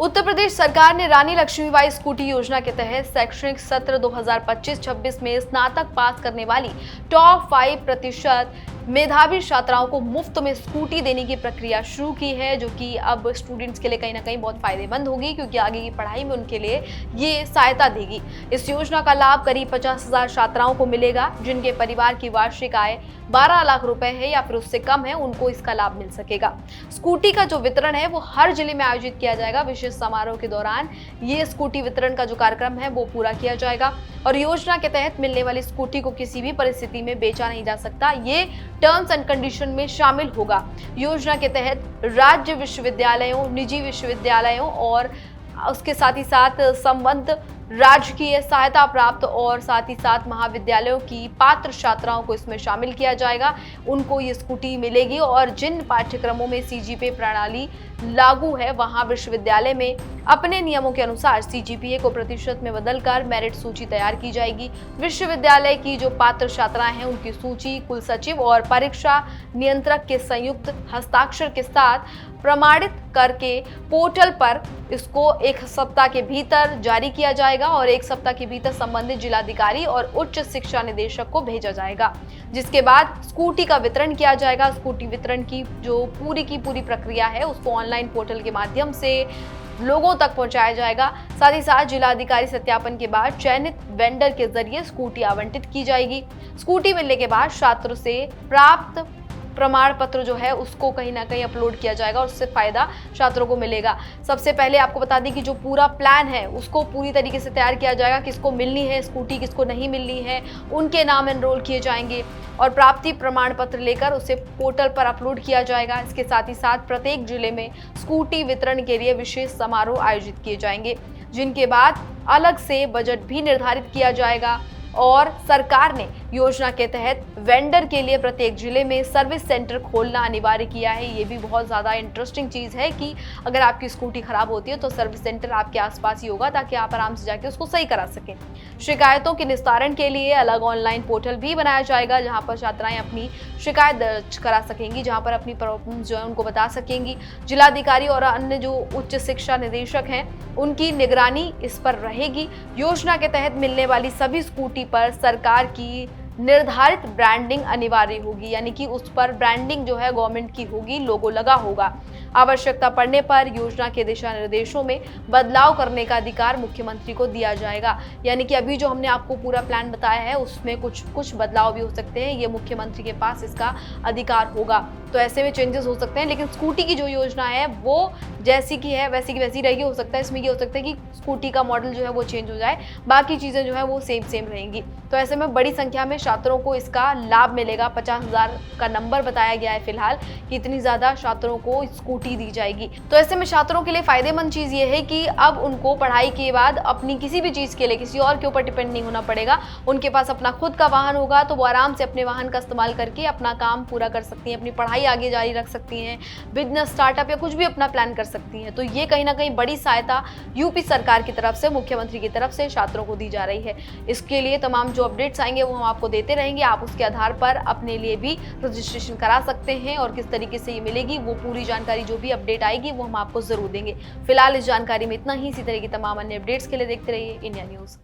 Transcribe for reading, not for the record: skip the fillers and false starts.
उत्तर प्रदेश सरकार ने रानी लक्ष्मीबाई स्कूटी योजना के तहत शैक्षणिक सत्र 2025-26 में स्नातक पास करने वाली टॉप 5% मेधावी छात्राओं को मुफ्त में स्कूटी देने की प्रक्रिया शुरू की है, जो कि अब स्टूडेंट्स के लिए कहीं ना कहीं बहुत फायदेमंद होगी, क्योंकि आगे की पढ़ाई में उनके लिए ये सहायता देगी। इस योजना का लाभ करीब 50,000 छात्राओं को मिलेगा, जिनके परिवार की वार्षिक आय 12 लाख रुपए है या फिर उससे कम है, उनको इसका लाभ मिल सकेगा। स्कूटी का जो वितरण है वो हर जिले में आयोजित किया जाएगा। विशेष समारोह के दौरान ये स्कूटी वितरण का जो कार्यक्रम है वो पूरा किया जाएगा और योजना के तहत मिलने वाली स्कूटी को किसी भी परिस्थिति में बेचा नहीं जा सकता। ये टर्म्स एंड कंडीशन में शामिल होगा। योजना के तहत राज्य विश्वविद्यालयों, निजी विश्वविद्यालयों और उसके साथ ही साथ संबद्ध राजकीय सहायता प्राप्त और साथ ही साथ महाविद्यालयों की पात्र छात्राओं को इसमें शामिल किया जाएगा। उनको ये स्कूटी मिलेगी और जिन पाठ्यक्रमों में सीजीपीए प्रणाली लागू है वहां विश्वविद्यालय में अपने नियमों के अनुसार सीजीपीए को प्रतिशत में बदलकर मेरिट सूची तैयार की जाएगी। विश्वविद्यालय की जो पात्र छात्राएं हैं उनकी सूची कुल सचिव और परीक्षा नियंत्रक के संयुक्त हस्ताक्षर के साथ प्रमाणित करके पोर्टल पर इसको 1 सप्ताह के भीतर जारी किया जाएगा और 1 सप्ताह के भीतर संबंधित जिलाधिकारी और उच्च शिक्षा निदेशक को भेजा जाएगा, जिसके बाद स्कूटी का वितरण किया जाएगा। स्कूटी वितरण की जो पूरी प्रक्रिया है उसको ऑनलाइन पोर्टल के माध्यम से लोगों तक पहुंचाया जाएगा। साथ ही साथ जिलाधिकारी सत्यापन के बाद चयनित वेंडर के जरिए स्कूटी आवंटित की जाएगी। स्कूटी मिलने के बाद छात्र से प्राप्त प्रमाण पत्र जो है उसको कहीं ना कहीं अपलोड किया जाएगा और उससे फायदा छात्रों को मिलेगा। सबसे पहले आपको बता दें कि जो पूरा प्लान है उसको पूरी तरीके से तैयार किया जाएगा। किसको मिलनी है स्कूटी, किसको नहीं मिलनी है, उनके नाम एनरोल किए जाएंगे और प्राप्ति प्रमाण पत्र लेकर उसे पोर्टल पर अपलोड किया जाएगा। इसके साथ ही साथ प्रत्येक जिले में स्कूटी वितरण के लिए विशेष समारोह आयोजित किए जाएंगे, जिनके बाद अलग से बजट भी निर्धारित किया जाएगा। और सरकार ने योजना के तहत वेंडर के लिए प्रत्येक जिले में सर्विस सेंटर खोलना अनिवार्य किया है। ये भी बहुत ज़्यादा इंटरेस्टिंग चीज़ है कि अगर आपकी स्कूटी खराब होती है तो सर्विस सेंटर आपके आसपास ही होगा, ताकि आप आराम से जाके उसको सही करा सकें। शिकायतों के निस्तारण के लिए अलग ऑनलाइन पोर्टल भी बनाया जाएगा, जहाँ पर छात्राएं अपनी शिकायत दर्ज करा सकेंगी, जहाँ पर अपनी प्रॉब्लम जो है उनको बता सकेंगी। जिलाधिकारी और अन्य जो उच्च शिक्षा निदेशक हैं उनकी निगरानी इस पर रहेगी। योजना के तहत मिलने वाली सभी स्कूटी पर सरकार की निर्धारित ब्रांडिंग अनिवार्य होगी, यानी कि उस पर ब्रांडिंग जो है गवर्नमेंट की होगी, लोगो लगा होगा। आवश्यकता पड़ने पर योजना के दिशा निर्देशों में बदलाव करने का अधिकार मुख्यमंत्री को दिया जाएगा। यानी कि अभी जो हमने आपको पूरा प्लान बताया है उसमें कुछ बदलाव भी हो सकते हैं, ये मुख्यमंत्री के पास इसका अधिकार होगा, तो ऐसे में चेंजेस हो सकते हैं। लेकिन स्कूटी की जो योजना है वो जैसी की है वैसी की वैसी रहेगी। हो सकता है इसमें ये हो सकता है कि स्कूटी का मॉडल जो है वो चेंज हो जाए, बाकी चीज़ें जो है वो सेम रहेंगी। तो ऐसे में बड़ी संख्या में छात्रों को इसका लाभ मिलेगा। 50,000 का नंबर बताया गया है फिलहाल कि इतनी ज़्यादा छात्रों को स्कूटी दी जाएगी। तो ऐसे में छात्रों के लिए फायदेमंद चीज़ ये है कि अब उनको पढ़ाई के बाद अपनी किसी भी चीज़ के लिए किसी और के ऊपर डिपेंड नहीं होना पड़ेगा। उनके पास अपना खुद का वाहन होगा तो वो आराम से अपने वाहन का इस्तेमाल करके अपना काम पूरा कर सकती हैं, अपनी पढ़ाई आगे जारी रख सकती हैं, बिजनेस स्टार्टअप या कुछ भी अपना प्लान कर सकती हैं। तो ये कहीं ना कहीं बड़ी सहायता यूपी सरकार की तरफ से, मुख्यमंत्री की तरफ से छात्रों को दी जा रही है। इसके लिए तमाम जो अपडेट्स आएंगे वो हम आपको देते रहेंगे। आप उसके आधार पर अपने लिए भी रजिस्ट्रेशन करा सकते हैं और किस तरीके से ये मिलेगी वो पूरी जानकारी जो भी अपडेट आएगी वो हम आपको जरूर देंगे। फिलहाल इस जानकारी में इतना ही। इसी तरह की तमाम अन्य अपडेट्स के लिए देखते रहिए इंडिया न्यूज़।